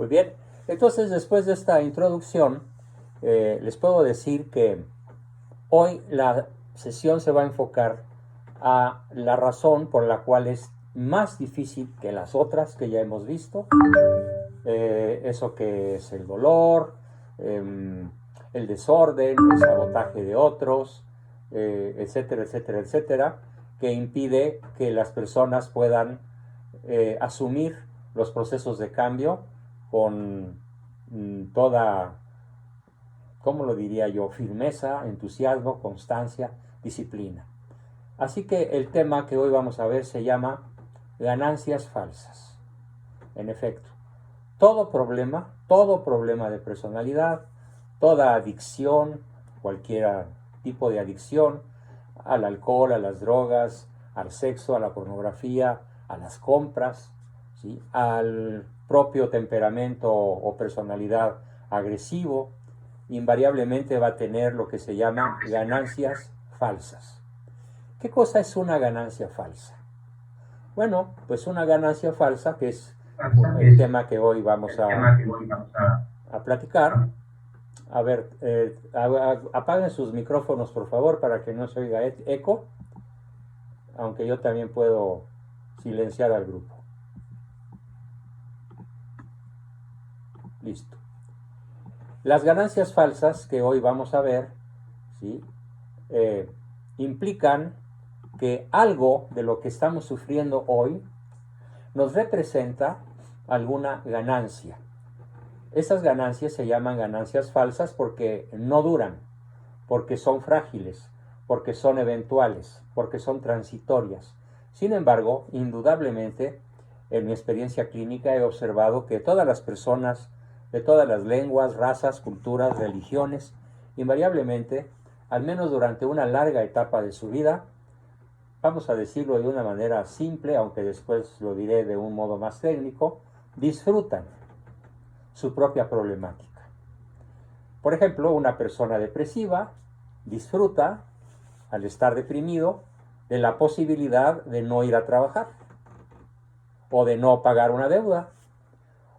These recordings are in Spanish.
Muy bien, entonces después de esta introducción, les puedo decir que hoy la sesión se va a enfocar a la razón por la cual es más difícil que las otras que ya hemos visto, eso que es el dolor, el desorden, el sabotaje de otros, etcétera, etcétera, etcétera, que impide que las personas puedan asumir los procesos de cambio con toda, ¿cómo lo diría yo?, firmeza, entusiasmo, constancia, disciplina. Así que el tema que hoy vamos a ver se llama ganancias falsas. En efecto, todo problema de personalidad, toda adicción, cualquier tipo de adicción, al alcohol, a las drogas, al sexo, a la pornografía, a las compras, ¿sí?, al propio temperamento o personalidad agresivo, invariablemente va a tener lo que se llama ganancias falsas. ¿Qué cosa es una ganancia falsa? Bueno, pues una ganancia falsa, que es el tema que hoy vamos a platicar. A ver, apaguen sus micrófonos, por favor, para que no se oiga eco, aunque yo también puedo silenciar al grupo. Listo. Las ganancias falsas que hoy vamos a ver, ¿sí?, implican que algo de lo que estamos sufriendo hoy nos representa alguna ganancia. Esas ganancias se llaman ganancias falsas porque no duran, porque son frágiles, porque son eventuales, porque son transitorias. Sin embargo, indudablemente, en mi experiencia clínica he observado que todas las personas de todas las lenguas, razas, culturas, religiones, invariablemente, al menos durante una larga etapa de su vida, vamos a decirlo de una manera simple, aunque después lo diré de un modo más técnico, disfrutan su propia problemática. Por ejemplo, una persona depresiva disfruta, al estar deprimido, de la posibilidad de no ir a trabajar, o de no pagar una deuda,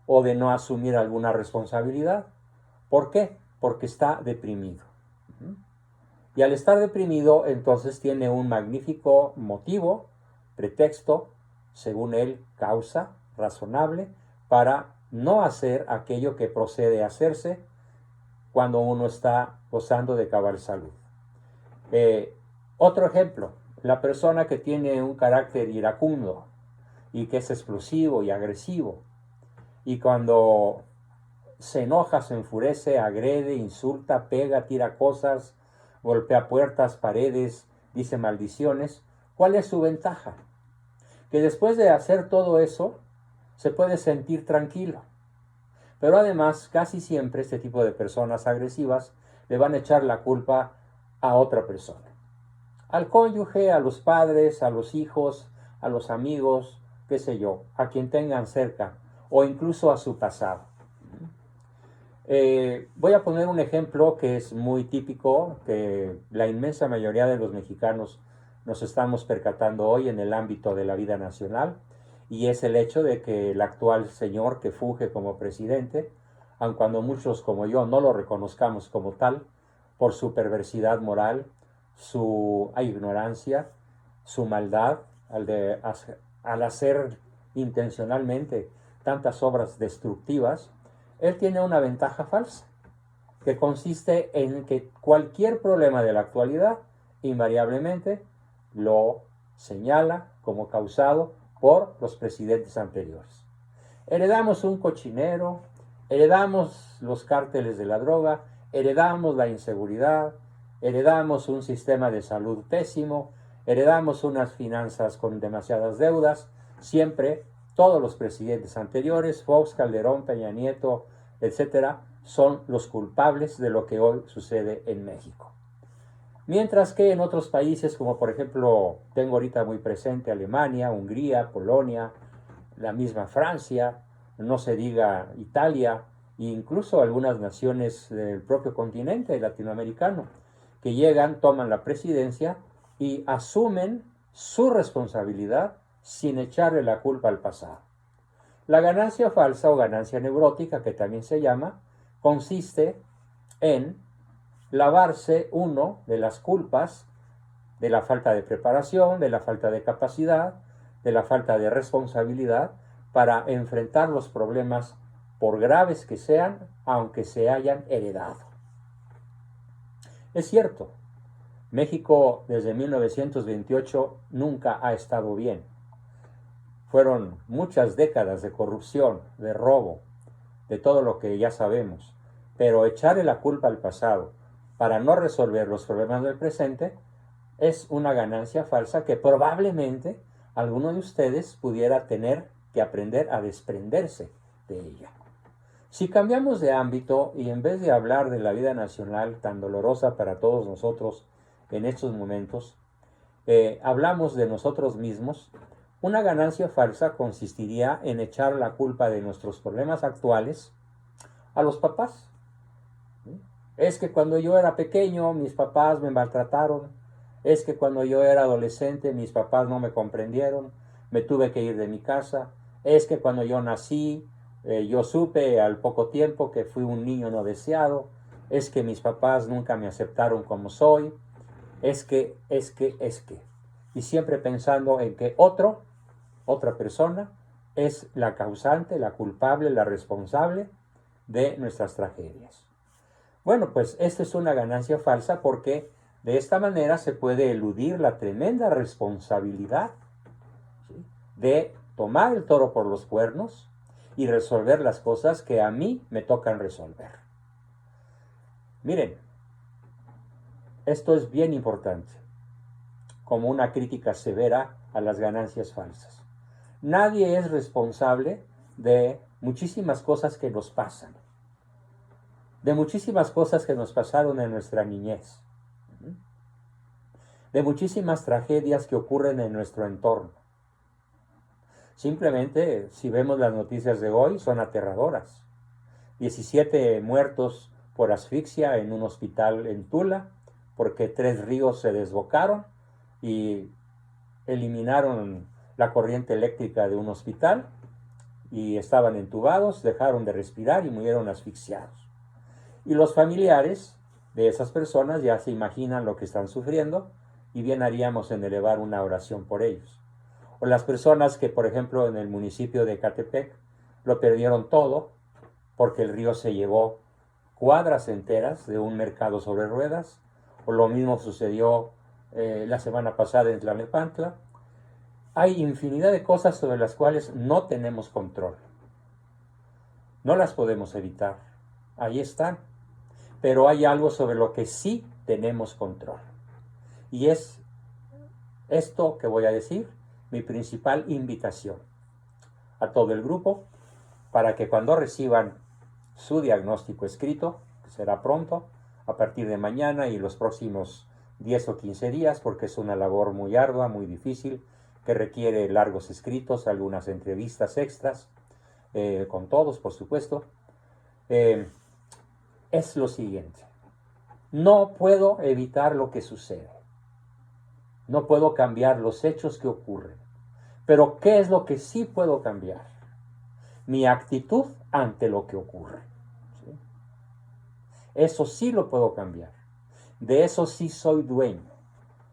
o de no asumir alguna responsabilidad. ¿Por qué? Porque está deprimido. Y al estar deprimido, entonces tiene un magnífico motivo, pretexto, según él, causa razonable, para no hacer aquello que procede a hacerse cuando uno está gozando de cabal salud. Otro ejemplo, la persona que tiene un carácter iracundo y que es explosivo y agresivo, y cuando se enoja, se enfurece, agrede, insulta, pega, tira cosas, golpea puertas, paredes, dice maldiciones. ¿Cuál es su ventaja? Que después de hacer todo eso, se puede sentir tranquilo. Pero además, casi siempre este tipo de personas agresivas le van a echar la culpa a otra persona. Al cónyuge, a los padres, a los hijos, a los amigos, qué sé yo, a quien tengan cerca, o incluso a su pasado. Voy a poner un ejemplo que es muy típico, que la inmensa mayoría de los mexicanos nos estamos percatando hoy en el ámbito de la vida nacional, y es el hecho de que el actual señor que funge como presidente, aun cuando muchos como yo no lo reconozcamos como tal, por su perversidad moral, su ignorancia, su maldad, al hacer intencionalmente tantas obras destructivas, él tiene una ventaja falsa, que consiste en que cualquier problema de la actualidad invariablemente lo señala como causado por los presidentes anteriores. Heredamos un cochinero, heredamos los cárteles de la droga, heredamos la inseguridad, heredamos un sistema de salud pésimo, heredamos unas finanzas con demasiadas deudas. Siempre todos los presidentes anteriores, Fox, Calderón, Peña Nieto, etcétera, son los culpables de lo que hoy sucede en México. Mientras que en otros países, como por ejemplo, tengo ahorita muy presente Alemania, Hungría, Polonia, la misma Francia, no se diga Italia, e incluso algunas naciones del propio continente latinoamericano, que llegan, toman la presidencia y asumen su responsabilidad sin echarle la culpa al pasado. La ganancia falsa o ganancia neurótica, que también se llama, consiste en lavarse uno de las culpas de la falta de preparación, de la falta de capacidad, de la falta de responsabilidad para enfrentar los problemas, por graves que sean, aunque se hayan heredado. Es cierto, México desde 1928 nunca ha estado bien. Fueron muchas décadas de corrupción, de robo, de todo lo que ya sabemos, pero echarle la culpa al pasado para no resolver los problemas del presente es una ganancia falsa que probablemente alguno de ustedes pudiera tener que aprender a desprenderse de ella. Si cambiamos de ámbito y en vez de hablar de la vida nacional tan dolorosa para todos nosotros en estos momentos, hablamos de nosotros mismos, una ganancia falsa consistiría en echar la culpa de nuestros problemas actuales a los papás. Es que cuando yo era pequeño mis papás me maltrataron, es que cuando yo era adolescente mis papás no me comprendieron, me tuve que ir de mi casa, es que cuando yo nací yo supe al poco tiempo que fui un niño no deseado, es que mis papás nunca me aceptaron como soy, es que. Y siempre pensando en que otra persona, es la causante, la culpable, la responsable de nuestras tragedias. Bueno, pues esta es una ganancia falsa porque de esta manera se puede eludir la tremenda responsabilidad, ¿sí?, de tomar el toro por los cuernos y resolver las cosas que a mí me tocan resolver. Miren, esto es bien importante, como una crítica severa a las ganancias falsas. Nadie es responsable de muchísimas cosas que nos pasan, de muchísimas cosas que nos pasaron en nuestra niñez, de muchísimas tragedias que ocurren en nuestro entorno. Simplemente, si vemos las noticias de hoy, son aterradoras. 17 muertos por asfixia en un hospital en Tula, porque 3 ríos se desbocaron y eliminaron la corriente eléctrica de un hospital y estaban entubados, dejaron de respirar y murieron asfixiados. Y los familiares de esas personas ya se imaginan lo que están sufriendo y bien haríamos en elevar una oración por ellos. O las personas que, por ejemplo, en el municipio de Ecatepec lo perdieron todo porque el río se llevó cuadras enteras de un mercado sobre ruedas, o lo mismo sucedió la semana pasada en Tlalnepantla. Hay infinidad de cosas sobre las cuales no tenemos control. No las podemos evitar. Ahí están. Pero hay algo sobre lo que sí tenemos control. Y es esto que voy a decir, mi principal invitación a todo el grupo, para que cuando reciban su diagnóstico escrito, que será pronto, a partir de mañana y los próximos 10 o 15 días, porque es una labor muy ardua, muy difícil, que requiere largos escritos, algunas entrevistas extras, con todos, por supuesto, es lo siguiente. No puedo evitar lo que sucede. No puedo cambiar los hechos que ocurren. Pero ¿qué es lo que sí puedo cambiar? Mi actitud ante lo que ocurre. ¿Sí? Eso sí lo puedo cambiar. De eso sí soy dueño.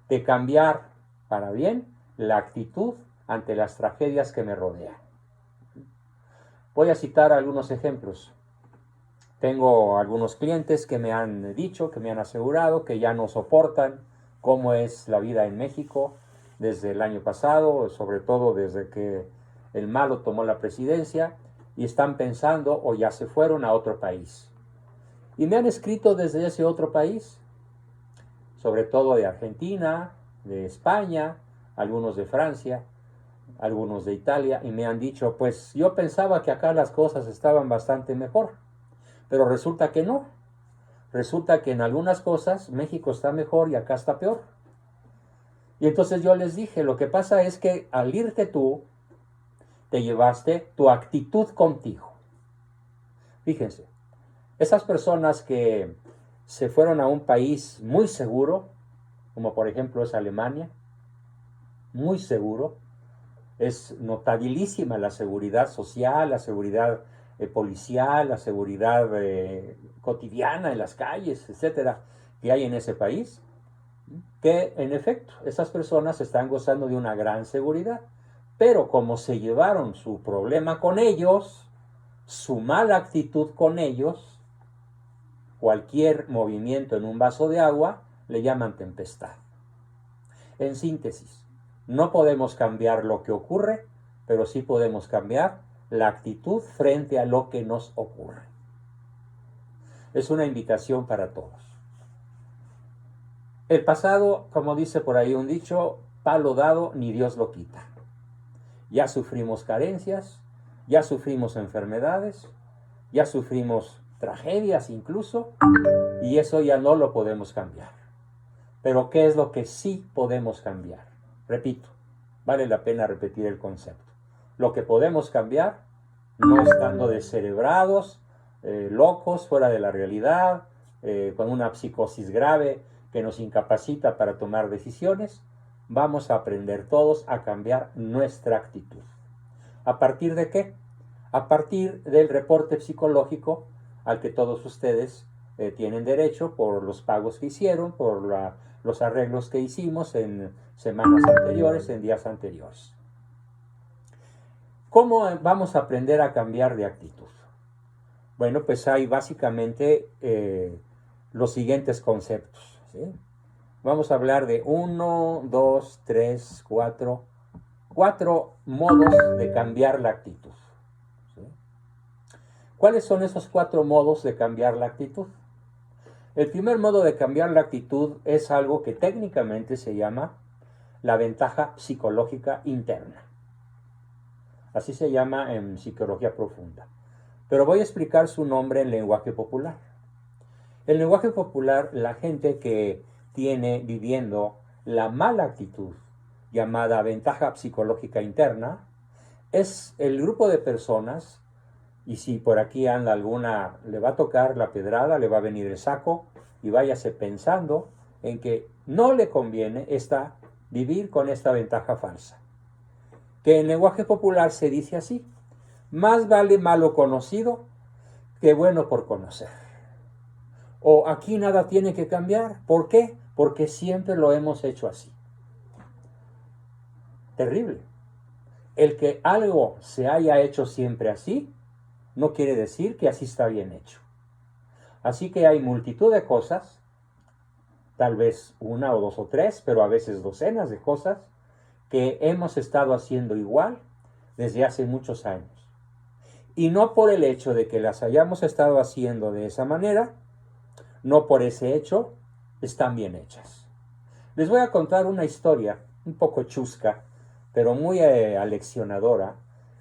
De cambiar para bien la actitud ante las tragedias que me rodean. Voy a citar algunos ejemplos. Tengo algunos clientes que me han dicho, que me han asegurado que ya no soportan cómo es la vida en México desde el año pasado, sobre todo desde que el malo tomó la presidencia, y están pensando o ya se fueron a otro país. Y me han escrito desde ese otro país, sobre todo de Argentina, de España, algunos de Francia, algunos de Italia, y me han dicho, pues yo pensaba que acá las cosas estaban bastante mejor, pero resulta que no. Resulta que en algunas cosas México está mejor y acá está peor. Y entonces yo les dije, lo que pasa es que al irte tú, te llevaste tu actitud contigo. Fíjense, esas personas que se fueron a un país muy seguro, como por ejemplo es Alemania, muy seguro, Es notabilísima la seguridad social, la seguridad policial, la seguridad cotidiana en las calles, etcétera, que hay en ese país, que en efecto esas personas están gozando de una gran seguridad, pero como se llevaron su problema con ellos, su mala actitud con ellos, cualquier movimiento en un vaso de agua le llaman tempestad. En síntesis, no podemos cambiar lo que ocurre, pero sí podemos cambiar la actitud frente a lo que nos ocurre. Es una invitación para todos. El pasado, como dice por ahí un dicho, palo dado ni Dios lo quita. Ya sufrimos carencias, ya sufrimos enfermedades, ya sufrimos tragedias incluso, y eso ya no lo podemos cambiar. Pero ¿qué es lo que sí podemos cambiar? Repito, vale la pena repetir el concepto. Lo que podemos cambiar, no estando descerebrados, locos, fuera de la realidad, con una psicosis grave que nos incapacita para tomar decisiones, vamos a aprender todos a cambiar nuestra actitud. ¿A partir de qué? A partir del reporte psicológico al que todos ustedes tienen derecho por los pagos que hicieron, por los arreglos que hicimos en semanas anteriores, en días anteriores. ¿Cómo vamos a aprender a cambiar de actitud? Bueno, pues hay básicamente los siguientes conceptos, ¿sí? Vamos a hablar de 1, 2, 3, 4 modos de cambiar la actitud, ¿sí? ¿Cuáles son esos 4 modos de cambiar la actitud? El primer modo de cambiar la actitud es algo que técnicamente se llama la ventaja psicológica interna. Así se llama en psicología profunda. Pero voy a explicar su nombre en lenguaje popular. En lenguaje popular, la gente que tiene viviendo la mala actitud, llamada ventaja psicológica interna, es el grupo de personas, y si por aquí anda alguna, le va a tocar la pedrada, le va a venir el saco, y váyase pensando en que no le conviene vivir con esta ventaja falsa. Que en lenguaje popular se dice así: más vale malo conocido que bueno por conocer. O aquí nada tiene que cambiar. ¿Por qué? Porque siempre lo hemos hecho así. Terrible. El que algo se haya hecho siempre así, no quiere decir que así está bien hecho. Así que hay multitud de cosas, tal vez 1 o 2 o 3, pero a veces docenas de cosas, que hemos estado haciendo igual desde hace muchos años. Y no por el hecho de que las hayamos estado haciendo de esa manera, no por ese hecho, están bien hechas. Les voy a contar una historia un poco chusca, pero muy aleccionadora,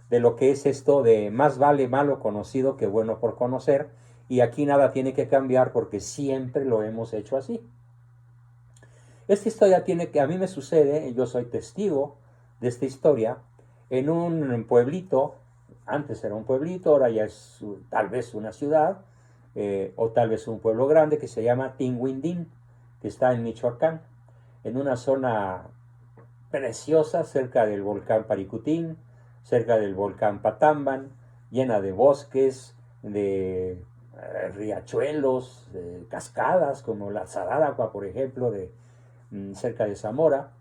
de lo que es esto de más vale malo conocido que bueno por conocer, y aquí nada tiene que cambiar porque siempre lo hemos hecho así. Esta historia a mí me sucede, yo soy testigo de esta historia, en un pueblito. Antes era un pueblito, ahora ya es tal vez una ciudad, o tal vez un pueblo grande, que se llama Tinguindín, que está en Michoacán, en una zona preciosa cerca del volcán Paricutín, cerca del volcán Patamban, llena de bosques, de riachuelos, de cascadas, como la Zarágua, por ejemplo, cerca de Zamora.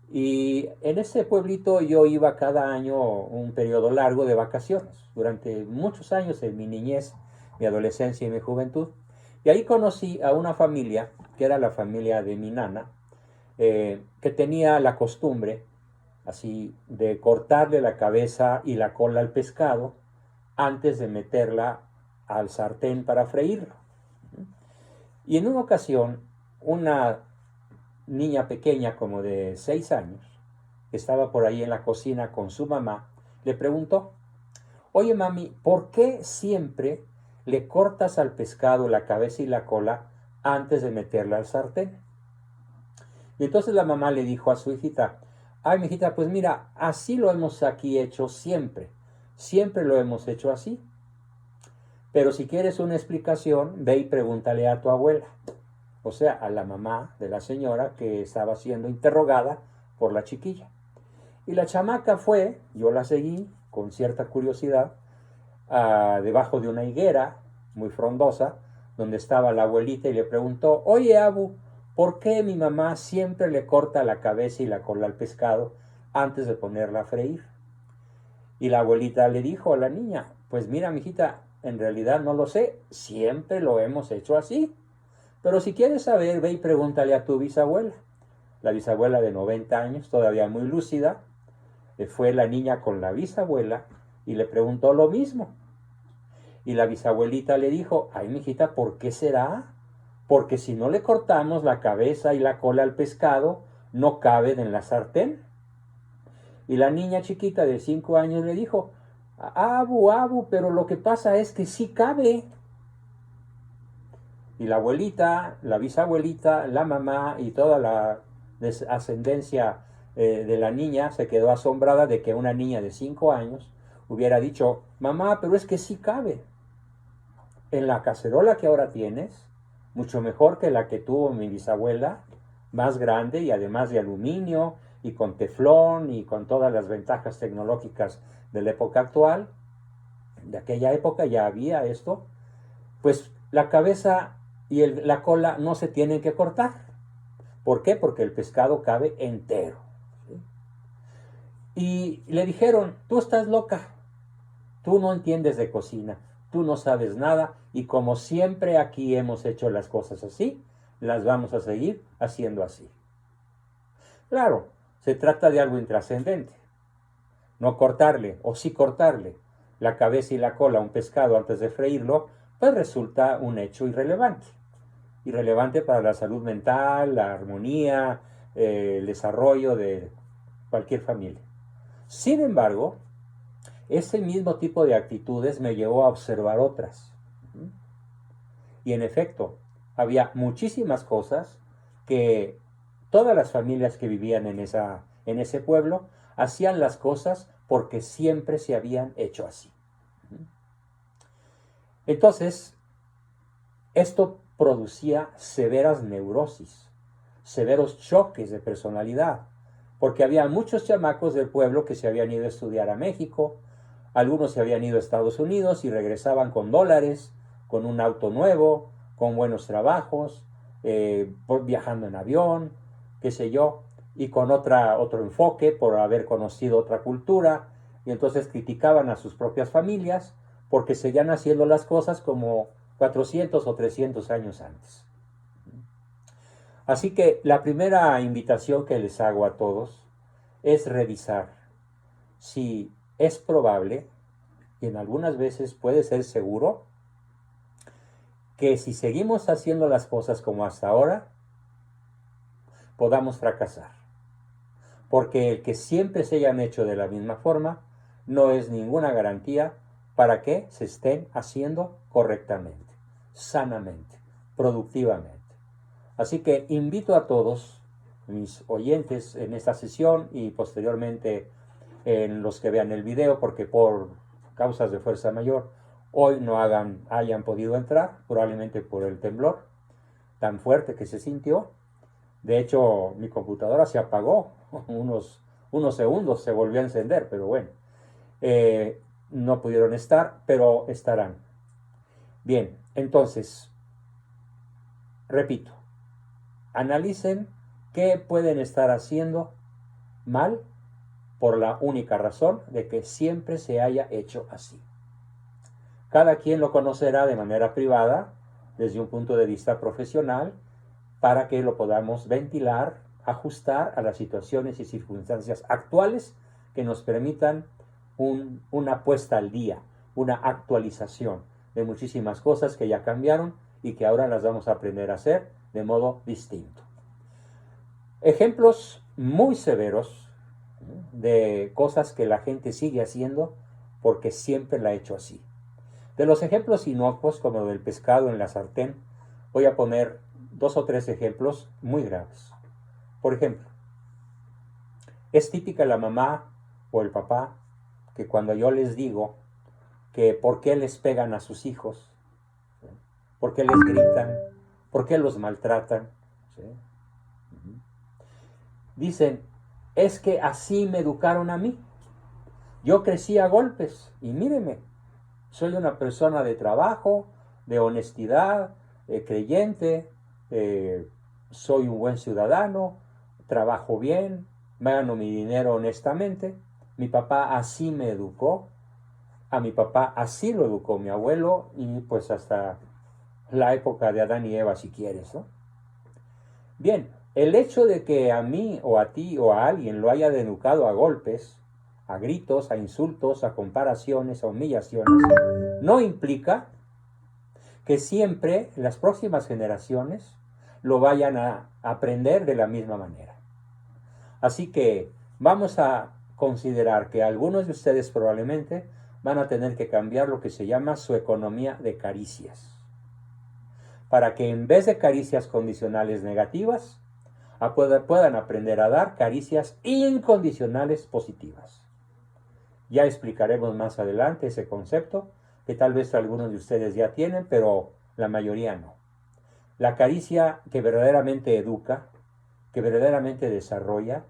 Y en ese pueblito yo iba cada año un periodo largo de vacaciones, durante muchos años en mi niñez, mi adolescencia y mi juventud. Y ahí conocí a una familia, que era la familia de mi nana, que tenía la costumbre, así, de cortarle la cabeza y la cola al pescado antes de meterla al sartén para freírlo. Y en una ocasión, una niña pequeña como de 6 años, que estaba por ahí en la cocina con su mamá, le preguntó: oye mami, ¿por qué siempre le cortas al pescado la cabeza y la cola antes de meterla al sartén? Y entonces la mamá le dijo a su hijita: ay, mi hijita, pues mira, así lo hemos aquí hecho siempre. Siempre lo hemos hecho así. Pero si quieres una explicación, ve y pregúntale a tu abuela. O sea, a la mamá de la señora que estaba siendo interrogada por la chiquilla. Y la chamaca fue, yo la seguí con cierta curiosidad, debajo de una higuera muy frondosa, donde estaba la abuelita y le preguntó, oye Abu, ¿por qué mi mamá siempre le corta la cabeza y la cola al pescado antes de ponerla a freír? Y la abuelita le dijo a la niña, pues mira, mijita, en realidad no lo sé, siempre lo hemos hecho así. Pero si quieres saber, ve y pregúntale a tu bisabuela. La bisabuela de 90 años, todavía muy lúcida, fue la niña con la bisabuela y le preguntó lo mismo. Y la bisabuelita le dijo, ay, mijita, ¿por qué será? Porque si no le cortamos la cabeza y la cola al pescado, no caben en la sartén. Y la niña chiquita de 5 años le dijo, Abu, Abu, pero lo que pasa es que sí cabe. Y la abuelita, la bisabuelita, la mamá y toda la ascendencia de la niña se quedó asombrada de que una niña de 5 años hubiera dicho, mamá, pero es que sí cabe. En la cacerola que ahora tienes, mucho mejor que la que tuvo mi bisabuela, más grande y además de aluminio y con teflón y con todas las ventajas tecnológicas de la época actual, de aquella época ya había esto, pues la cabeza y la cola no se tienen que cortar. ¿Por qué? Porque el pescado cabe entero. ¿Sí? Y le dijeron, tú estás loca, tú no entiendes de cocina, tú no sabes nada y como siempre aquí hemos hecho las cosas así, las vamos a seguir haciendo así. Claro, se trata de algo intrascendente. No cortarle, o sí cortarle, la cabeza y la cola a un pescado antes de freírlo, pues resulta un hecho irrelevante. Irrelevante para la salud mental, la armonía, el desarrollo de cualquier familia. Sin embargo, ese mismo tipo de actitudes me llevó a observar otras. Y en efecto, había muchísimas cosas que todas las familias que vivían en ese pueblo hacían las cosas porque siempre se habían hecho así. Entonces, esto producía severas neurosis, severos choques de personalidad, porque había muchos chamacos del pueblo que se habían ido a estudiar a México, algunos se habían ido a Estados Unidos y regresaban con dólares, con un auto nuevo, con buenos trabajos, viajando en avión, qué sé yo, y con otro enfoque por haber conocido otra cultura, y entonces criticaban a sus propias familias porque seguían haciendo las cosas como 400 o 300 años antes. Así que la primera invitación que les hago a todos es revisar si es probable, y en algunas veces puede ser seguro, que si seguimos haciendo las cosas como hasta ahora, podamos fracasar. Porque el que siempre se hayan hecho de la misma forma no es ninguna garantía para que se estén haciendo correctamente, sanamente, productivamente. Así que invito a todos mis oyentes en esta sesión y posteriormente en los que vean el video, porque por causas de fuerza mayor hoy no hayan podido entrar, probablemente por el temblor tan fuerte que se sintió. De hecho, mi computadora se apagó unos segundos, se volvió a encender, pero bueno, no pudieron estar, pero estarán. Bien, entonces, repito, analicen qué pueden estar haciendo mal por la única razón de que siempre se haya hecho así. Cada quien lo conocerá de manera privada, desde un punto de vista profesional, para que lo podamos ventilar, ajustar a las situaciones y circunstancias actuales que nos permitan una puesta al día, una actualización de muchísimas cosas que ya cambiaron y que ahora las vamos a aprender a hacer de modo distinto. Ejemplos muy severos de cosas que la gente sigue haciendo porque siempre la ha hecho así. De los ejemplos inocuos, como del pescado en la sartén, voy a poner 2 o 3 ejemplos muy graves. Por ejemplo, es típica la mamá o el papá que cuando yo les digo que por qué les pegan a sus hijos, ¿sí? ¿Por qué les gritan? ¿Por qué los maltratan? ¿Sí? Dicen, es que así me educaron a mí. Yo crecí a golpes y míreme, soy una persona de trabajo, de honestidad, creyente, eh, soy un buen ciudadano, trabajo bien, gano mi dinero honestamente. Mi papá así me educó, a mi papá así lo educó mi abuelo y pues hasta la época de Adán y Eva si quieres, ¿no? Bien, el hecho de que a mí o a ti o a alguien lo hayan educado a golpes, a gritos, a insultos, a comparaciones, a humillaciones, no implica que siempre las próximas generaciones lo vayan a aprender de la misma manera. Así que vamos a considerar que algunos de ustedes probablemente van a tener que cambiar lo que se llama su economía de caricias, para que en vez de caricias condicionales negativas, puedan aprender a dar caricias incondicionales positivas. Ya explicaremos más adelante ese concepto, que tal vez algunos de ustedes ya tienen, pero la mayoría no. La caricia que verdaderamente educa, que verdaderamente desarrolla,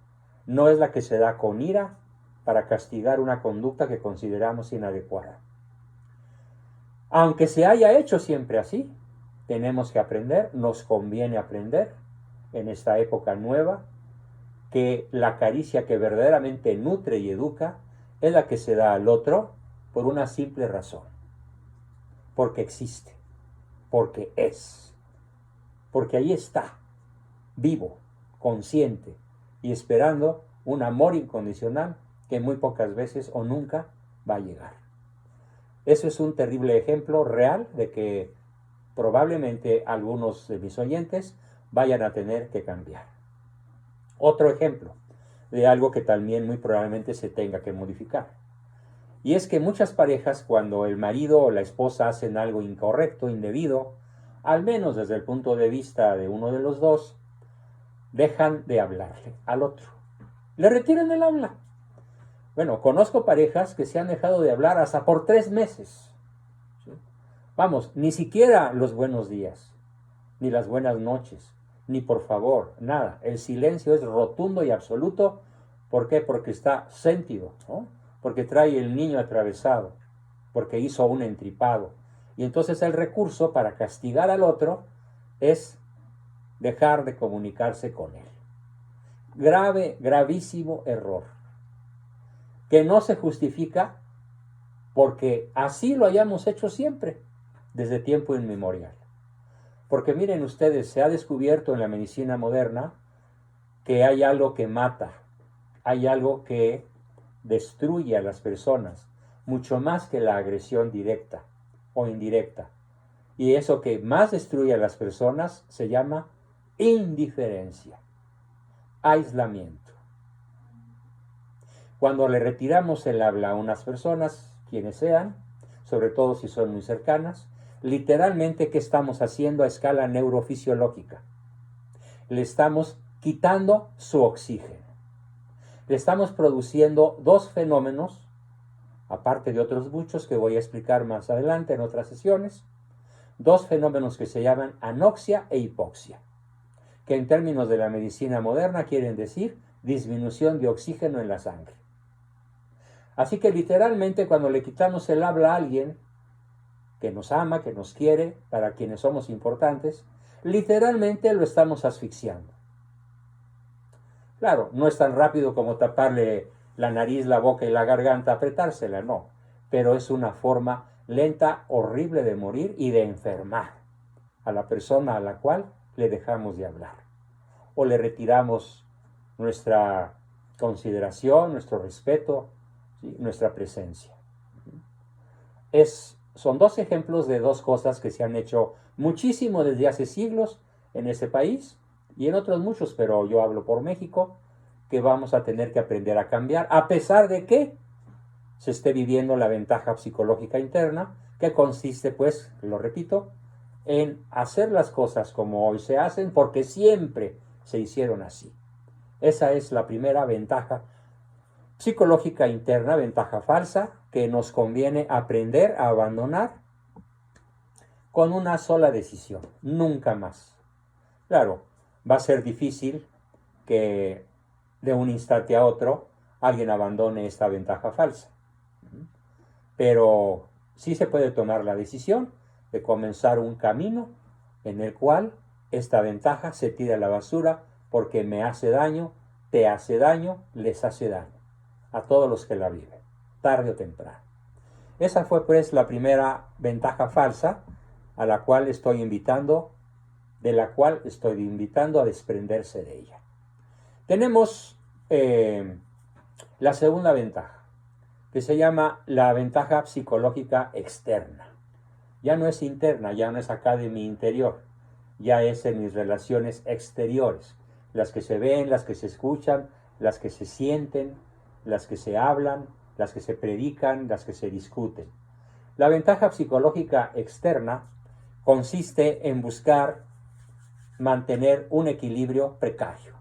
no es la que se da con ira para castigar una conducta que consideramos inadecuada. Aunque se haya hecho siempre así, tenemos que aprender, nos conviene aprender en esta época nueva, que la caricia que verdaderamente nutre y educa es la que se da al otro por una simple razón. Porque existe, porque es, porque ahí está, vivo, consciente y esperando un amor incondicional que muy pocas veces o nunca va a llegar. Eso es un terrible ejemplo real de que probablemente algunos de mis oyentes vayan a tener que cambiar. Otro ejemplo de algo que también muy probablemente se tenga que modificar. Y es que muchas parejas, cuando el marido o la esposa hacen algo incorrecto, indebido, al menos desde el punto de vista de uno de los dos, dejan de hablarle al otro. Le retiran el habla. Bueno, conozco parejas que se han dejado de hablar hasta por 3 meses. ¿Sí? Vamos, ni siquiera los buenos días, ni las buenas noches, ni por favor, nada. El silencio es rotundo y absoluto. ¿Por qué? Porque está sentido, ¿no? Porque trae el niño atravesado, porque hizo un entripado. Y entonces el recurso para castigar al otro es dejar de comunicarse con él. Grave, gravísimo error, que no se justifica porque así lo hayamos hecho siempre, desde tiempo inmemorial. Porque miren ustedes, se ha descubierto en la medicina moderna que hay algo que mata, hay algo que destruye a las personas, mucho más que la agresión directa o indirecta. Y eso que más destruye a las personas se llama indiferencia, aislamiento. Cuando le retiramos el habla a unas personas, quienes sean, sobre todo si son muy cercanas, literalmente, ¿qué estamos haciendo a escala neurofisiológica? Le estamos quitando su oxígeno. Le estamos produciendo dos fenómenos, aparte de otros muchos que voy a explicar más adelante en otras sesiones, dos fenómenos que se llaman anoxia e hipoxia, que en términos de la medicina moderna quieren decir disminución de oxígeno en la sangre. Así que literalmente cuando le quitamos el habla a alguien que nos ama, que nos quiere, para quienes somos importantes, literalmente lo estamos asfixiando. Claro, no es tan rápido como taparle la nariz, la boca y la garganta, apretársela, no. Pero es una forma lenta, horrible de morir y de enfermar a la persona a la cual le dejamos de hablar. O le retiramos nuestra consideración, nuestro respeto, ¿sí? Nuestra presencia. Son dos ejemplos de dos cosas que se han hecho muchísimo desde hace siglos en ese país y en otros muchos, pero yo hablo por México, que vamos a tener que aprender a cambiar, a pesar de que se esté viviendo la ventaja psicológica interna, que consiste, pues, lo repito, en hacer las cosas como hoy se hacen, porque siempre se hicieron así. Esa es la primera ventaja psicológica interna, ventaja falsa, que nos conviene aprender a abandonar con una sola decisión, nunca más. Claro, va a ser difícil que de un instante a otro alguien abandone esta ventaja falsa. Pero sí se puede tomar la decisión de comenzar un camino en el cual esta ventaja se tira a la basura porque me hace daño, te hace daño, les hace daño a todos los que la viven, tarde o temprano. Esa fue pues la primera ventaja falsa a la cual estoy invitando, de la cual estoy invitando a desprenderse de ella. Tenemos la segunda ventaja, que se llama la ventaja psicológica externa. Ya no es interna, ya no es acá de mi interior, ya es en mis relaciones exteriores, las que se ven, las que se escuchan, las que se sienten, las que se hablan, las que se predican, las que se discuten. La ventaja psicológica externa consiste en buscar mantener un equilibrio precario.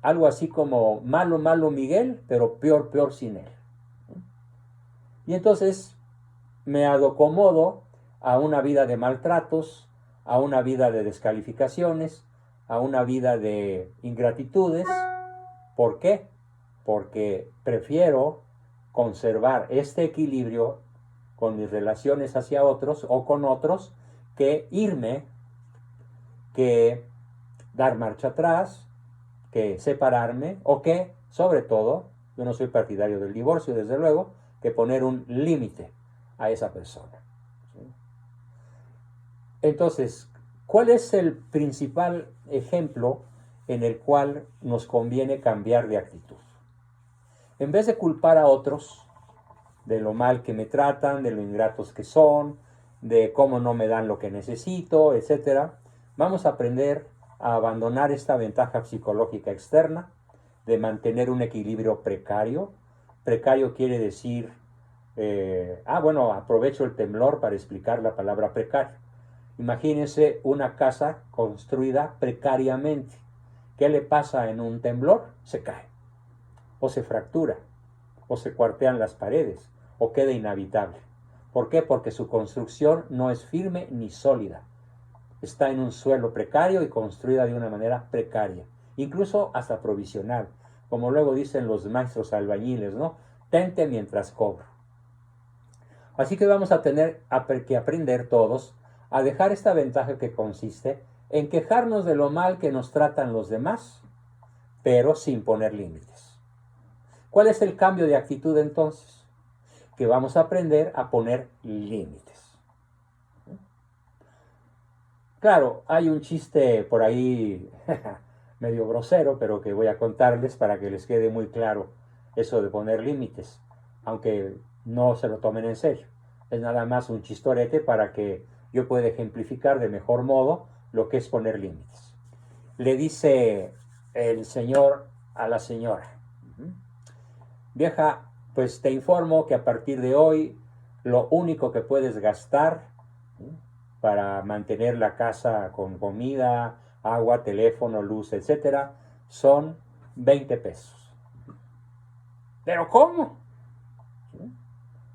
Algo así como malo, malo Miguel, pero peor, peor sin él. Y entonces me acomodo a una vida de maltratos, a una vida de descalificaciones, a una vida de ingratitudes. ¿Por qué? Porque prefiero conservar este equilibrio con mis relaciones hacia otros o con otros que irme, que dar marcha atrás, que separarme o que, sobre todo, yo no soy partidario del divorcio, desde luego, que poner un límite a esa persona. Entonces, ¿cuál es el principal ejemplo en el cual nos conviene cambiar de actitud? En vez de culpar a otros de lo mal que me tratan, de lo ingratos que son, de cómo no me dan lo que necesito, etc., vamos a aprender a abandonar esta ventaja psicológica externa de mantener un equilibrio precario. Precario quiere decir, aprovecho el temblor para explicar la palabra precario. Imagínense una casa construida precariamente. ¿Qué le pasa en un temblor? Se cae, o se fractura, o se cuartean las paredes, o queda inhabitable. ¿Por qué? Porque su construcción no es firme ni sólida. Está en un suelo precario y construida de una manera precaria, incluso hasta provisional, como luego dicen los maestros albañiles, ¿no? Tente mientras cobro. Así que vamos a tener que aprender todos a dejar esta ventaja que consiste en quejarnos de lo mal que nos tratan los demás, pero sin poner límites. ¿Cuál es el cambio de actitud entonces? Que vamos a aprender a poner límites. Claro, hay un chiste por ahí medio grosero, pero que voy a contarles para que les quede muy claro eso de poner límites, aunque no se lo tomen en serio. Es nada más un chistorete para que yo pueda ejemplificar de mejor modo lo que es poner límites. Le dice el señor a la señora: vieja, pues te informo que a partir de hoy lo único que puedes gastar para mantener la casa con comida, agua, teléfono, luz, etcétera, son 20 pesos. ¿Pero cómo?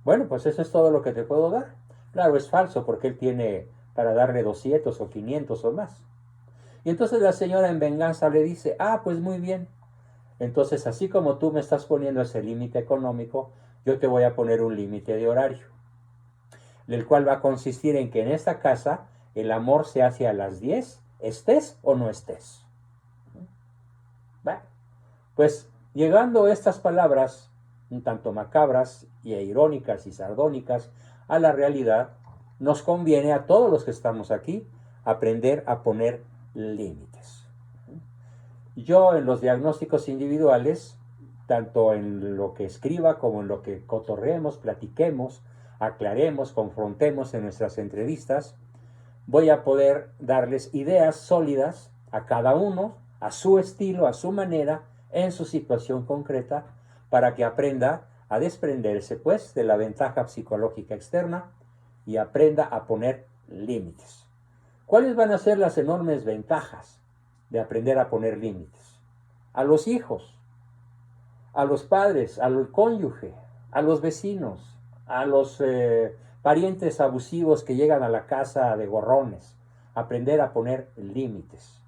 Bueno, pues eso es todo lo que te puedo dar. Claro, es falso porque él tiene para darle 200 o 500 o más. Y entonces la señora en venganza le dice: pues muy bien. Entonces, así como tú me estás poniendo ese límite económico, yo te voy a poner un límite de horario, el cual va a consistir en que en esta casa el amor se hace a las 10, estés o no estés. Bueno, pues llegando estas palabras, un tanto macabras y irónicas y sardónicas, a la realidad, nos conviene a todos los que estamos aquí aprender a poner límites. Yo en los diagnósticos individuales, tanto en lo que escriba como en lo que cotorreemos, platiquemos, aclaremos, confrontemos en nuestras entrevistas, voy a poder darles ideas sólidas a cada uno, a su estilo, a su manera, en su situación concreta, para que aprenda a desprenderse, pues, de la ventaja psicológica externa y aprenda a poner límites. ¿Cuáles van a ser las enormes ventajas de aprender a poner límites? A los hijos, a los padres, al cónyuge, a los vecinos, a los parientes abusivos que llegan a la casa de gorrones. Aprender a poner límites.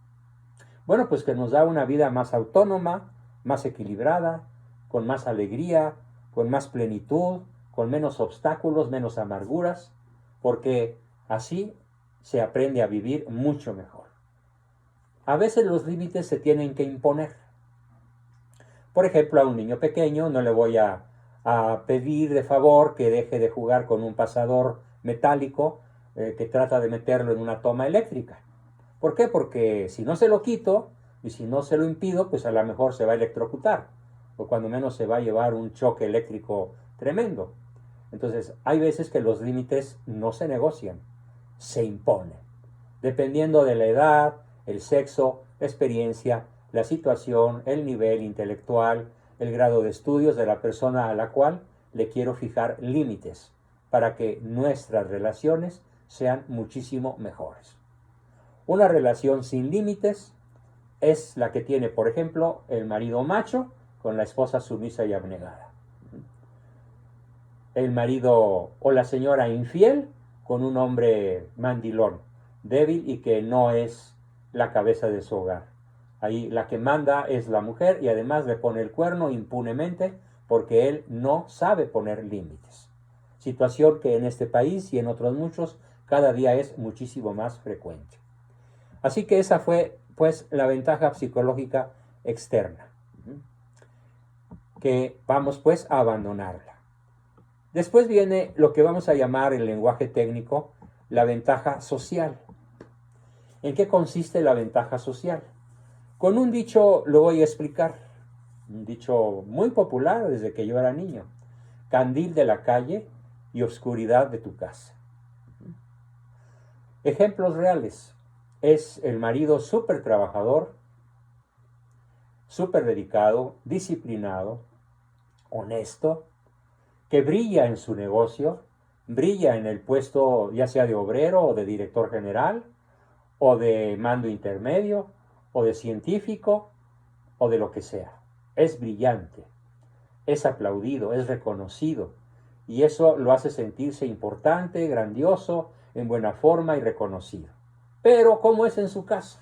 Bueno, pues que nos da una vida más autónoma, más equilibrada, con más alegría, con más plenitud, con menos obstáculos, menos amarguras, porque así se aprende a vivir mucho mejor. A veces los límites se tienen que imponer. Por ejemplo, a un niño pequeño no le voy a pedir de favor que deje de jugar con un pasador metálico que trata de meterlo en una toma eléctrica. ¿Por qué? Porque si no se lo quito y si no se lo impido, pues a lo mejor se va a electrocutar o cuando menos se va a llevar un choque eléctrico tremendo. Entonces, hay veces que los límites no se negocian, se imponen. Dependiendo de la edad, el sexo, la experiencia, la situación, el nivel intelectual, el grado de estudios de la persona a la cual le quiero fijar límites para que nuestras relaciones sean muchísimo mejores. Una relación sin límites es la que tiene, por ejemplo, el marido macho con la esposa sumisa y abnegada. El marido o la señora infiel con un hombre mandilón, débil y que no es la cabeza de su hogar. Ahí la que manda es la mujer y además le pone el cuerno impunemente porque él no sabe poner límites. Situación que en este país y en otros muchos cada día es muchísimo más frecuente. Así que esa fue pues la ventaja psicológica externa, que vamos pues a abandonarla. Después viene lo que vamos a llamar en lenguaje técnico la ventaja social. ¿En qué consiste la ventaja social? Con un dicho lo voy a explicar, un dicho muy popular desde que yo era niño: candil de la calle y oscuridad de tu casa. Ejemplos reales: es el marido súper trabajador, súper dedicado, disciplinado, honesto, que brilla en su negocio, brilla en el puesto ya sea de obrero o de director general, o de mando intermedio, o de científico, o de lo que sea. Es brillante, es aplaudido, es reconocido, y eso lo hace sentirse importante, grandioso, en buena forma y reconocido. Pero, ¿cómo es en su casa?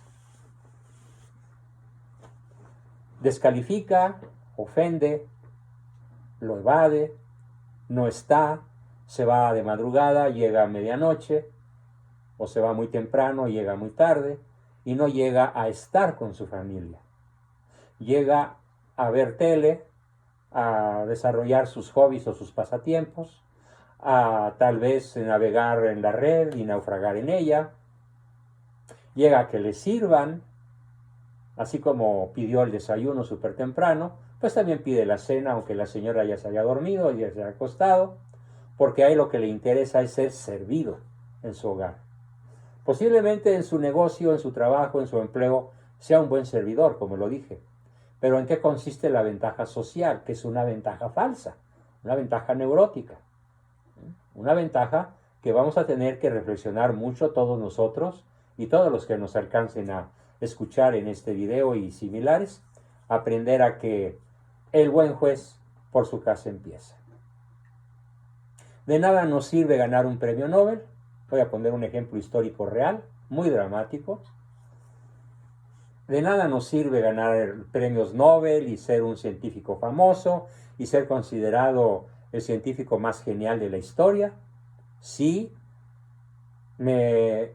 Descalifica, ofende, lo evade, no está, se va de madrugada, llega a medianoche, o se va muy temprano, llega muy tarde, y no llega a estar con su familia. Llega a ver tele, a desarrollar sus hobbies o sus pasatiempos, a tal vez navegar en la red y naufragar en ella. Llega a que le sirvan, así como pidió el desayuno súper temprano, pues también pide la cena, aunque la señora ya se haya dormido, ya se haya acostado, porque a él lo que le interesa es ser servido en su hogar. Posiblemente en su negocio, en su trabajo, en su empleo, sea un buen servidor, como lo dije. Pero ¿en qué consiste la ventaja social? Que es una ventaja falsa, una ventaja neurótica. Una ventaja que vamos a tener que reflexionar mucho todos nosotros y todos los que nos alcancen a escuchar en este video y similares, aprender a que el buen juez por su casa empieza. De nada nos sirve ganar un premio Nobel. Voy a poner un ejemplo histórico real, muy dramático. De nada nos sirve ganar premios Nobel y ser un científico famoso y ser considerado el científico más genial de la historia si me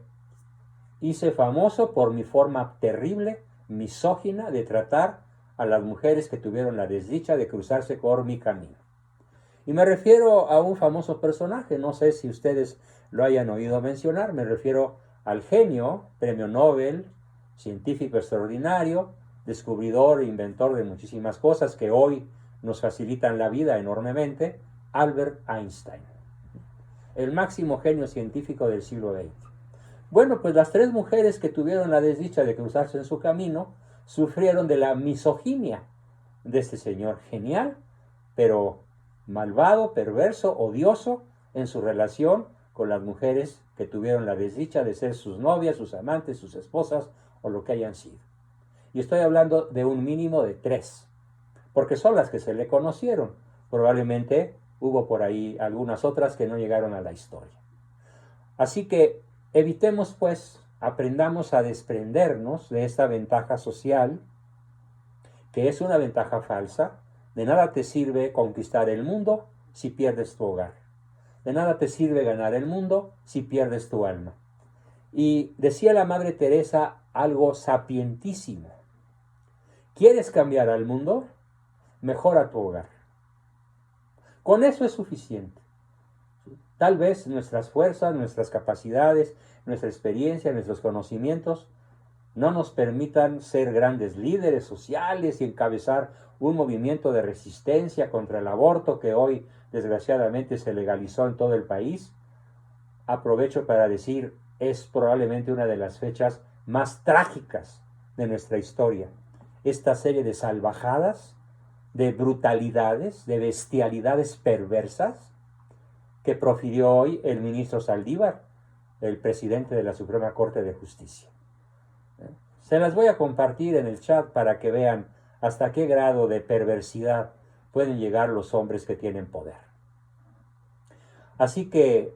hice famoso por mi forma terrible, misógina, de tratar a las mujeres que tuvieron la desdicha de cruzarse por mi camino. Y me refiero a un famoso personaje, no sé si ustedes lo hayan oído mencionar, me refiero al genio, premio Nobel, científico extraordinario, descubridor e inventor de muchísimas cosas que hoy nos facilitan la vida enormemente, Albert Einstein, el máximo genio científico del siglo XX. Bueno, pues las tres mujeres que tuvieron la desdicha de cruzarse en su camino sufrieron de la misoginia de este señor genial, pero malvado, perverso, odioso en su relación con las mujeres que tuvieron la desdicha de ser sus novias, sus amantes, sus esposas o lo que hayan sido. Y estoy hablando de un mínimo de 3, porque son las que se le conocieron. Probablemente hubo por ahí algunas otras que no llegaron a la historia. Así que evitemos pues aprendamos a desprendernos de esta ventaja social, que es una ventaja falsa. De nada te sirve conquistar el mundo si pierdes tu hogar. De nada te sirve ganar el mundo si pierdes tu alma. Y decía la Madre Teresa algo sapientísimo. ¿Quieres cambiar al mundo? Mejora tu hogar. Con eso es suficiente. Tal vez nuestras fuerzas, nuestras capacidades, nuestra experiencia, nuestros conocimientos no nos permitan ser grandes líderes sociales y encabezar un movimiento de resistencia contra el aborto que hoy desgraciadamente se legalizó en todo el país. Aprovecho para decir, es probablemente una de las fechas más trágicas de nuestra historia. Esta serie de salvajadas, de brutalidades, de bestialidades perversas que profirió hoy el ministro Saldívar, el presidente de la Suprema Corte de Justicia. Se las voy a compartir en el chat para que vean hasta qué grado de perversidad pueden llegar los hombres que tienen poder. Así que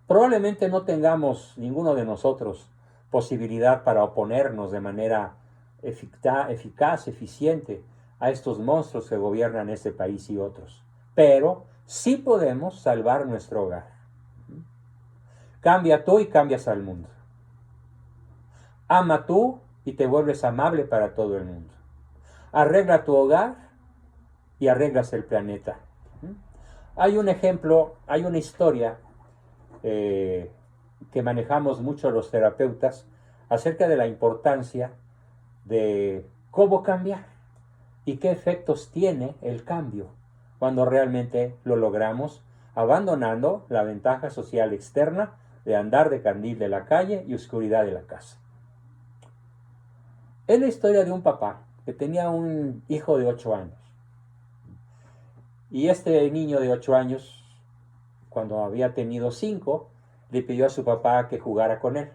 probablemente no tengamos ninguno de nosotros posibilidad para oponernos de manera eficaz, eficiente a estos monstruos que gobiernan este país y otros. Pero sí podemos salvar nuestro hogar. Cambia tú y cambias al mundo. Ama tú y te vuelves amable para todo el mundo. Arregla tu hogar y arreglas el planeta. Hay un ejemplo, hay una historia que manejamos mucho los terapeutas acerca de la importancia de cómo cambiar y qué efectos tiene el cambio cuando realmente lo logramos, abandonando la ventaja social externa de andar de candil de la calle y oscuridad de la casa. Es la historia de un papá que tenía un hijo de 8 años. Y este niño de 8 años, cuando había tenido 5, le pidió a su papá que jugara con él.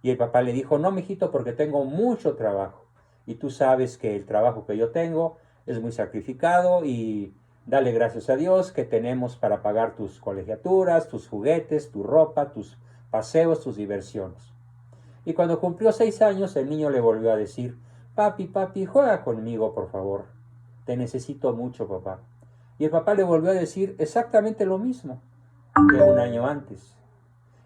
Y el papá le dijo, no, mijito, porque tengo mucho trabajo. Y tú sabes que el trabajo que yo tengo es muy sacrificado y dale gracias a Dios que tenemos para pagar tus colegiaturas, tus juguetes, tu ropa, tus paseos, tus diversiones. Y cuando cumplió 6 años, el niño le volvió a decir, papi, juega conmigo, por favor. Te necesito mucho, papá. Y el papá le volvió a decir exactamente lo mismo que un año antes.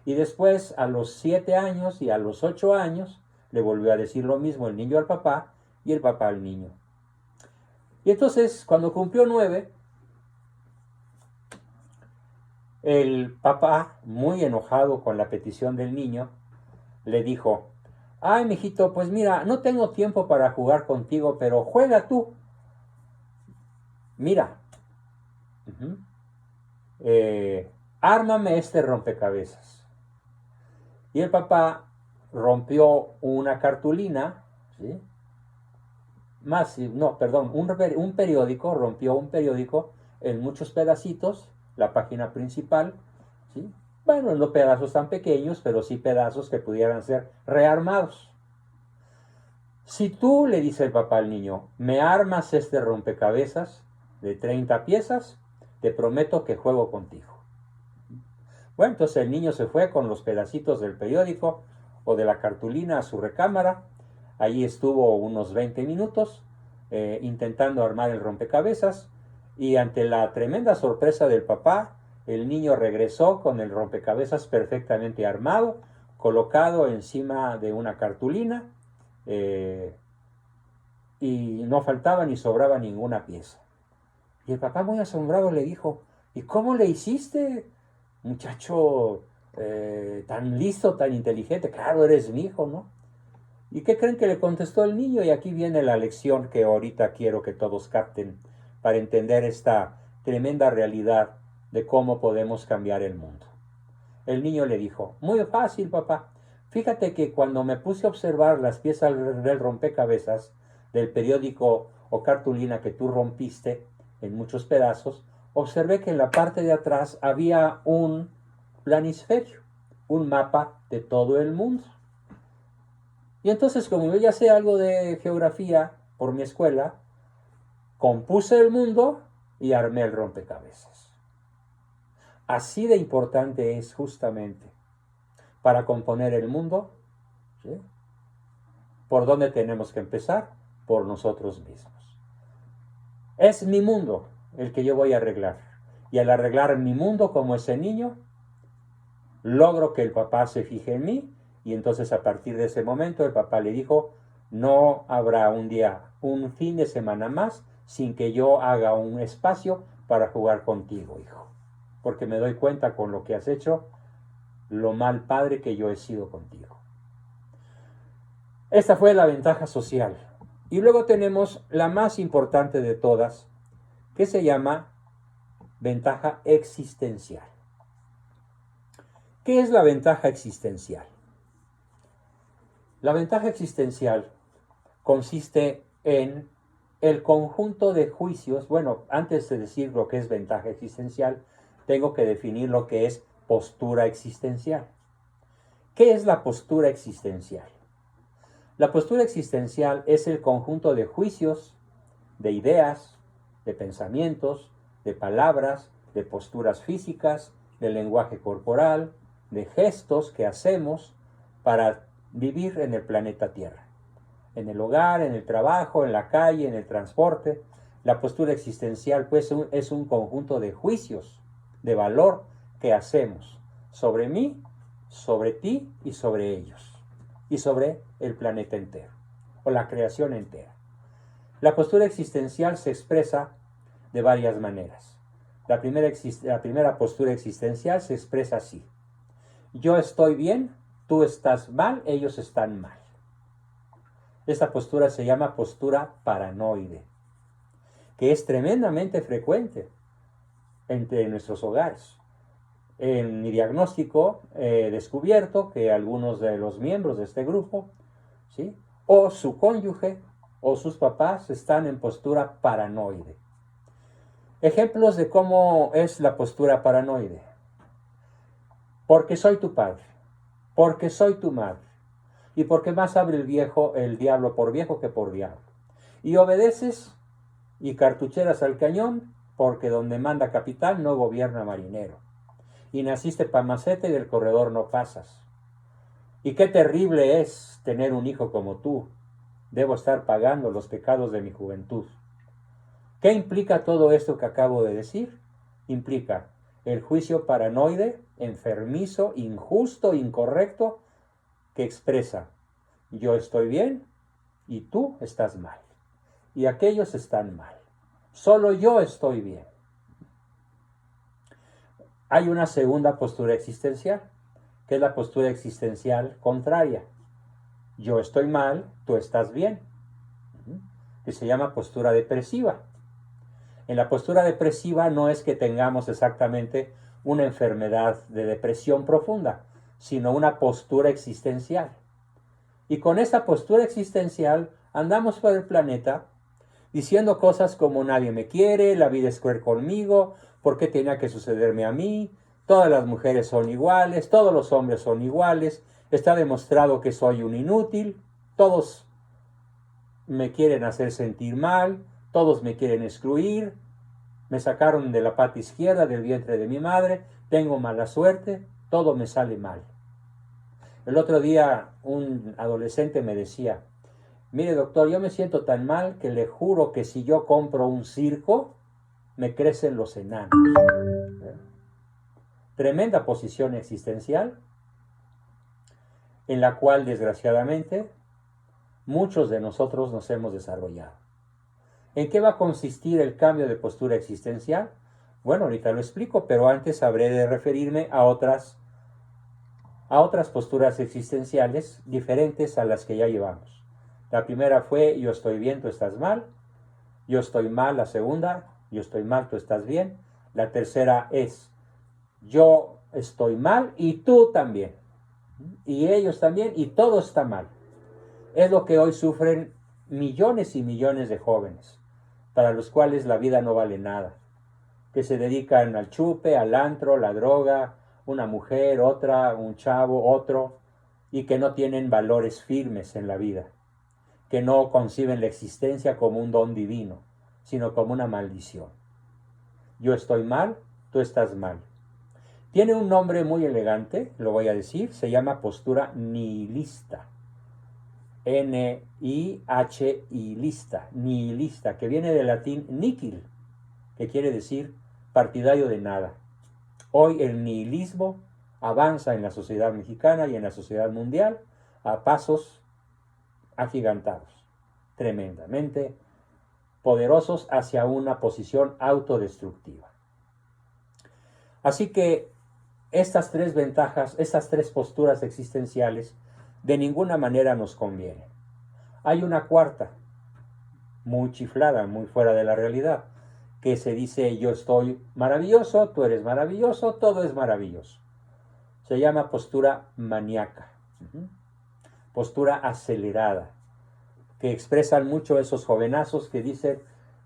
Y después, a los 7 años y a los 8 años, le volvió a decir lo mismo el niño al papá y el papá al niño. Y entonces, cuando cumplió 9, el papá, muy enojado con la petición del niño, le dijo, ay, mijito, pues mira, no tengo tiempo para jugar contigo, pero juega tú. Mira, ármame este rompecabezas. Y el papá rompió una cartulina, ¿sí? Un periódico, rompió un periódico en muchos pedacitos, la página principal, ¿sí? Bueno, no pedazos tan pequeños, pero sí pedazos que pudieran ser rearmados. Si tú, le dice el papá al niño, me armas este rompecabezas de 30 piezas, te prometo que juego contigo. Bueno, entonces el niño se fue con los pedacitos del periódico o de la cartulina a su recámara. Allí estuvo unos 20 minutos intentando armar el rompecabezas y ante la tremenda sorpresa del papá, el niño regresó con el rompecabezas perfectamente armado, colocado encima de una cartulina y no faltaba ni sobraba ninguna pieza. Y el papá muy asombrado le dijo, ¿y cómo le hiciste, muchacho tan listo, tan inteligente? Claro, eres mi hijo, ¿no? ¿Y qué creen que le contestó el niño? Y aquí viene la lección que ahorita quiero que todos capten para entender esta tremenda realidad de cómo podemos cambiar el mundo. El niño le dijo, muy fácil, papá. Fíjate que cuando me puse a observar las piezas del rompecabezas del periódico o cartulina que tú rompiste en muchos pedazos, observé que en la parte de atrás había un planisferio, un mapa de todo el mundo. Y entonces, como yo ya sé algo de geografía por mi escuela, compuse el mundo y armé el rompecabezas. Así de importante es justamente para componer el mundo, ¿sí? ¿Por dónde tenemos que empezar? Por nosotros mismos. Es mi mundo el que yo voy a arreglar. Y al arreglar mi mundo como ese niño, logro que el papá se fije en mí. Y entonces a partir de ese momento el papá le dijo, no habrá un fin de semana más sin que yo haga un espacio para jugar contigo, hijo. Porque me doy cuenta con lo que has hecho, lo mal padre que yo he sido contigo. Esta fue la ventaja social. Y luego tenemos la más importante de todas, que se llama ventaja existencial. ¿Qué es la ventaja existencial? La ventaja existencial consiste en el conjunto de juicios. Bueno, antes de decir lo que es ventaja existencial, tengo que definir lo que es postura existencial. ¿Qué es la postura existencial? La postura existencial es el conjunto de juicios, de ideas, de pensamientos, de palabras, de posturas físicas, de lenguaje corporal, de gestos que hacemos para vivir en el planeta Tierra. En el hogar, en el trabajo, en la calle, en el transporte. La postura existencial, pues, es un conjunto de juicios de valor que hacemos sobre mí, sobre ti y sobre ellos. Y sobre el planeta entero, o la creación entera. La postura existencial se expresa de varias maneras. La primera postura existencial se expresa así. Yo estoy bien, tú estás mal, ellos están mal. Esta postura se llama postura paranoide, que es tremendamente frecuente entre nuestros hogares. En mi diagnóstico he descubierto que algunos de los miembros de este grupo, ¿sí?, o su cónyuge o sus papás están en postura paranoide. Ejemplos de cómo es la postura paranoide. Porque soy tu padre, porque soy tu madre, y porque más abre el diablo por viejo que por diablo. Y obedeces y cartucheras al cañón, porque donde manda capitán no gobierna marinero. Y naciste pa' maceta y del corredor no pasas. Y qué terrible es tener un hijo como tú. Debo estar pagando los pecados de mi juventud. ¿Qué implica todo esto que acabo de decir? Implica el juicio paranoide, enfermizo, injusto, incorrecto, que expresa: yo estoy bien y tú estás mal. Y aquellos están mal. Solo yo estoy bien. Hay una segunda postura existencial, que es la postura existencial contraria. Yo estoy mal, tú estás bien, que se llama postura depresiva. En la postura depresiva no es que tengamos exactamente una enfermedad de depresión profunda, sino una postura existencial. Y con esta postura existencial andamos por el planeta diciendo cosas como nadie me quiere, la vida es cruel conmigo, ¿por qué tenía que sucederme a mí? Todas las mujeres son iguales, todos los hombres son iguales, está demostrado que soy un inútil, todos me quieren hacer sentir mal, todos me quieren excluir, me sacaron de la pata izquierda del vientre de mi madre, tengo mala suerte, todo me sale mal. El otro día un adolescente me decía: mire doctor, yo me siento tan mal que le juro que si yo compro un circo, me crecen los enanos. Tremenda posición existencial en la cual desgraciadamente muchos de nosotros nos hemos desarrollado. ¿En qué va a consistir el cambio de postura existencial? Bueno, ahorita lo explico, pero antes habré de referirme a otras posturas existenciales diferentes a las que ya llevamos. La primera fue: yo estoy bien, tú estás mal. Yo estoy mal, la segunda: yo estoy mal, tú estás bien. La tercera es: yo estoy mal y tú también. Y ellos también, y todo está mal. Es lo que hoy sufren millones y millones de jóvenes, para los cuales la vida no vale nada, que se dedican al chupe, al antro, la droga, una mujer, otra, un chavo, otro, y que no tienen valores firmes en la vida, que no conciben la existencia como un don divino, sino como una maldición. Yo estoy mal, tú estás mal. Tiene un nombre muy elegante, lo voy a decir, se llama postura nihilista. N-I-H-I-lista, nihilista, que viene del latín nihil, que quiere decir partidario de nada. Hoy el nihilismo avanza en la sociedad mexicana y en la sociedad mundial a pasos agigantados, tremendamente poderosos hacia una posición autodestructiva. Así que estas tres ventajas, estas tres posturas existenciales, de ninguna manera nos convienen. Hay una cuarta, muy chiflada, muy fuera de la realidad, que se dice: yo estoy maravilloso, tú eres maravilloso, todo es maravilloso. Se llama postura maníaca, postura acelerada, que expresan mucho esos jovenazos que dicen: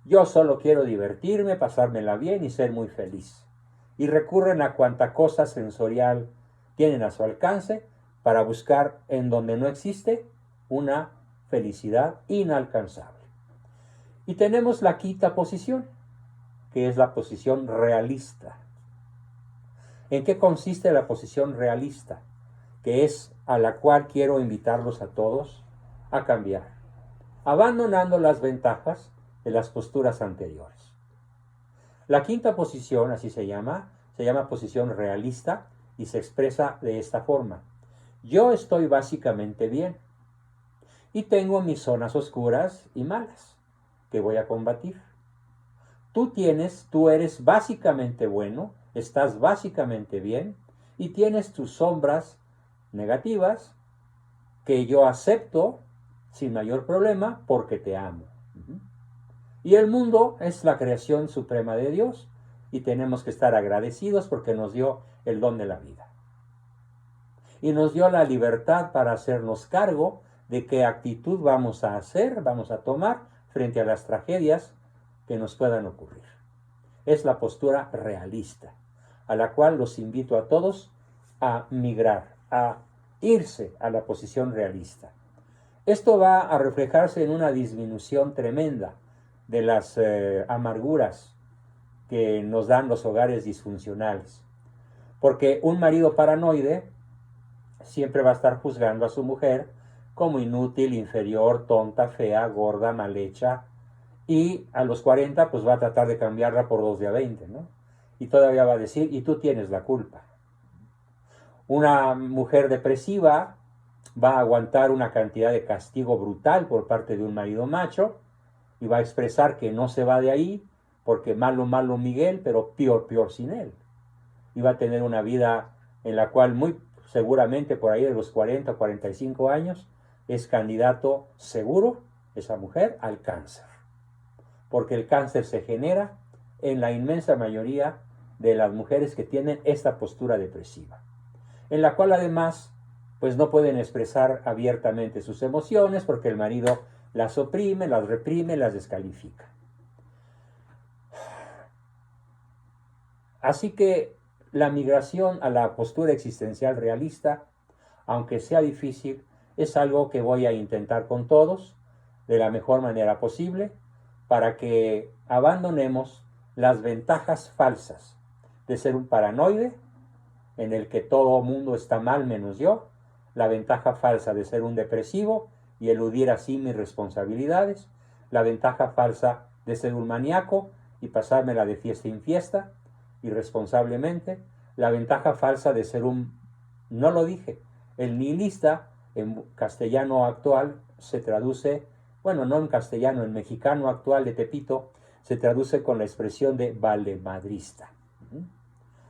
yo solo quiero divertirme, pasármela bien y ser muy feliz. Y recurren a cuanta cosa sensorial tienen a su alcance para buscar en donde no existe una felicidad inalcanzable. Y tenemos la quinta posición, que es la posición realista. ¿En qué consiste la posición realista? Que es a la cual quiero invitarlos a todos a cambiar, abandonando las ventajas de las posturas anteriores. La quinta posición, así se llama posición realista y se expresa de esta forma: yo estoy básicamente bien y tengo mis zonas oscuras y malas que voy a combatir. Tú eres básicamente bueno, estás básicamente bien y tienes tus sombras negativas que yo acepto sin mayor problema porque te amo. Y el mundo es la creación suprema de Dios y tenemos que estar agradecidos porque nos dio el don de la vida. Y nos dio la libertad para hacernos cargo de qué actitud vamos a tomar frente a las tragedias que nos puedan ocurrir. Es la postura realista, a la cual los invito a todos a migrar, a irse a la posición realista. Esto va a reflejarse en una disminución tremenda de las amarguras que nos dan los hogares disfuncionales. Porque un marido paranoide siempre va a estar juzgando a su mujer como inútil, inferior, tonta, fea, gorda, mal hecha, y a los 40 pues va a tratar de cambiarla por 2 de a 20, ¿no? Y todavía va a decir: y tú tienes la culpa. Una mujer depresiva va a aguantar una cantidad de castigo brutal por parte de un marido macho y va a expresar que no se va de ahí porque malo, malo Miguel, pero peor, peor sin él. Y va a tener una vida en la cual muy seguramente por ahí de los 40 o 45 años es candidato seguro, esa mujer, al cáncer. Porque el cáncer se genera en la inmensa mayoría de las mujeres que tienen esta postura depresiva, en la cual además pues no pueden expresar abiertamente sus emociones porque el marido las oprime, las reprime, las descalifica. Así que la migración a la postura existencial realista, aunque sea difícil, es algo que voy a intentar con todos de la mejor manera posible para que abandonemos las ventajas falsas de ser un paranoide en el que todo mundo está mal menos yo, la ventaja falsa de ser un depresivo y eludir así mis responsabilidades, la ventaja falsa de ser un maníaco y pasármela de fiesta en fiesta irresponsablemente, la ventaja falsa de ser no lo dije, el nihilista en castellano actual se traduce, bueno, no en castellano, en mexicano actual de Tepito, se traduce con la expresión de valemadrista.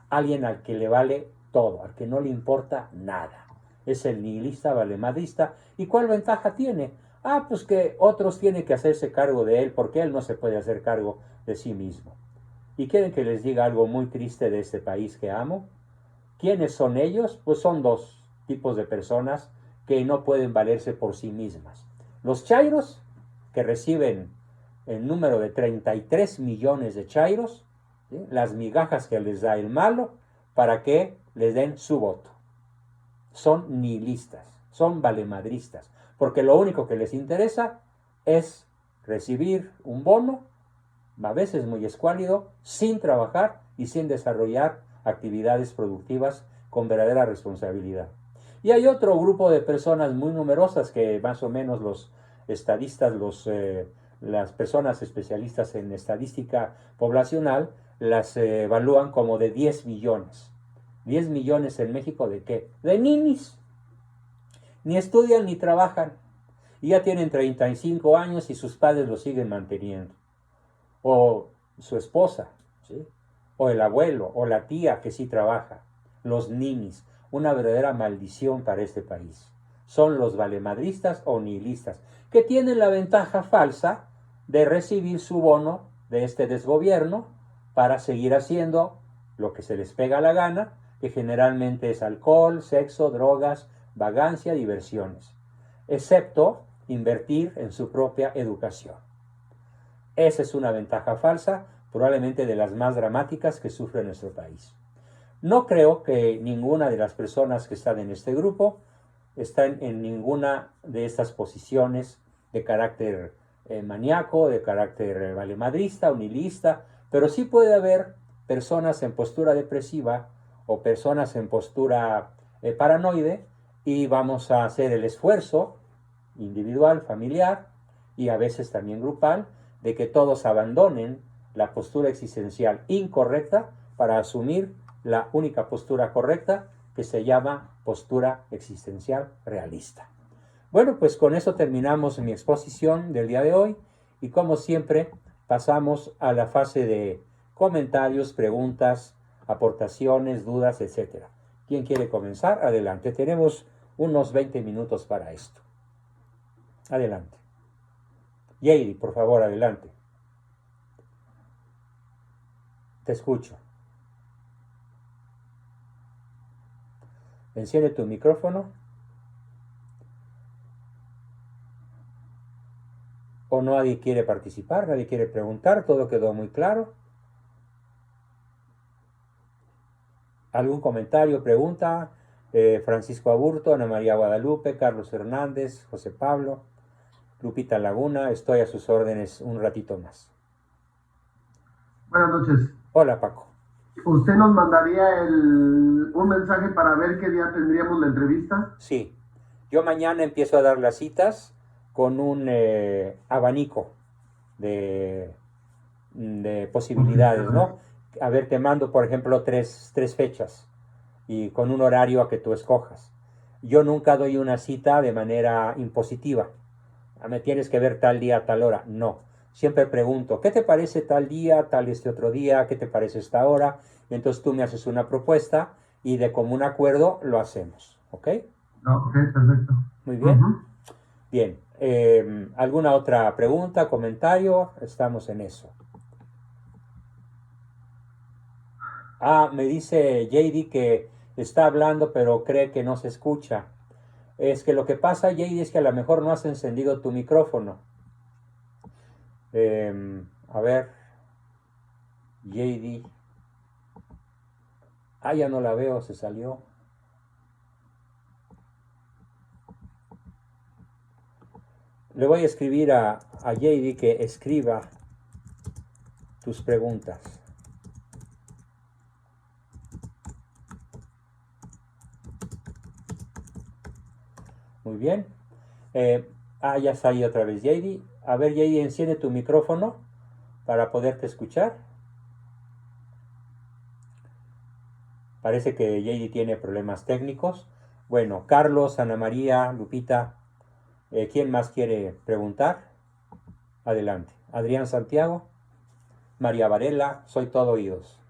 Alguien al que le vale todo, al que no le importa nada. Es el nihilista valemadrista. ¿Y cuál ventaja tiene? Pues que otros tienen que hacerse cargo de él porque él no se puede hacer cargo de sí mismo. ¿Y quieren que les diga algo muy triste de este país que amo? ¿Quiénes son ellos? Pues son dos tipos de personas que no pueden valerse por sí mismas. Los chairos, que reciben el número de 33 millones de chairos, ¿sí?, las migajas que les da el malo para que les den su voto. Son nihilistas, son valemadristas, porque lo único que les interesa es recibir un bono, a veces muy escuálido, sin trabajar y sin desarrollar actividades productivas con verdadera responsabilidad. Y hay otro grupo de personas muy numerosas que más o menos los estadistas, las personas especialistas en estadística poblacional, las evalúan como de 10 millones. 10 millones en México, ¿de qué? De ninis. Ni estudian ni trabajan. Y ya tienen 35 años y sus padres los siguen manteniendo. O su esposa, ¿sí? O el abuelo, o la tía que sí trabaja. Los ninis, una verdadera maldición para este país. Son los valemadristas o nihilistas, que tienen la ventaja falsa de recibir su bono de este desgobierno para seguir haciendo lo que se les pega la gana, que generalmente es alcohol, sexo, drogas, vagancia, diversiones, excepto invertir en su propia educación. Esa es una ventaja falsa, probablemente de las más dramáticas que sufre nuestro país. No creo que ninguna de las personas que están en este grupo están en ninguna de estas posiciones de carácter maníaco, de carácter valemadrista o nihilista, pero sí puede haber personas en postura depresiva o personas en postura paranoide, y vamos a hacer el esfuerzo individual, familiar y a veces también grupal, de que todos abandonen la postura existencial incorrecta para asumir la única postura correcta, que se llama postura existencial realista. Bueno, pues con eso terminamos mi exposición del día de hoy, y como siempre pasamos a la fase de comentarios, preguntas, aportaciones, dudas, etc. ¿Quién quiere comenzar? Adelante, tenemos unos 20 minutos para esto. Adelante. Yeidi, por favor, adelante. Te escucho. Enciende tu micrófono. ¿O nadie quiere participar? ¿Nadie quiere preguntar? ¿Todo quedó muy claro? ¿Algún comentario, pregunta? Francisco Aburto, Ana María Guadalupe, Carlos Hernández, José Pablo, Lupita Laguna, estoy a sus órdenes un ratito más. Buenas noches. Hola, Paco. ¿Usted nos mandaría un mensaje para ver qué día tendríamos la entrevista? Sí, yo mañana empiezo a dar las citas con un abanico de posibilidades, ¿no? A ver, te mando, por ejemplo, tres fechas y con un horario a que tú escojas. Yo nunca doy una cita de manera impositiva. Me tienes que ver tal día, tal hora. No. Siempre pregunto, ¿qué te parece tal día, tal este otro día? ¿Qué te parece esta hora? Y entonces tú me haces una propuesta y de común acuerdo lo hacemos. ¿Ok? Ok, perfecto. Muy bien. Bien. ¿Alguna otra pregunta, comentario? Estamos en eso. Me dice JD que está hablando pero cree que no se escucha. Es que lo que pasa, JD, es que a lo mejor no has encendido tu micrófono. A ver, JD. Ya no la veo, se salió. Le voy a escribir a JD que escriba tus preguntas. Muy bien. Ya está ahí otra vez JD. A ver, JD, enciende tu micrófono para poderte escuchar. Parece que JD tiene problemas técnicos. Bueno, Carlos, Ana María, Lupita, ¿quién más quiere preguntar? Adelante. Adrián Santiago, María Varela, soy todo oídos.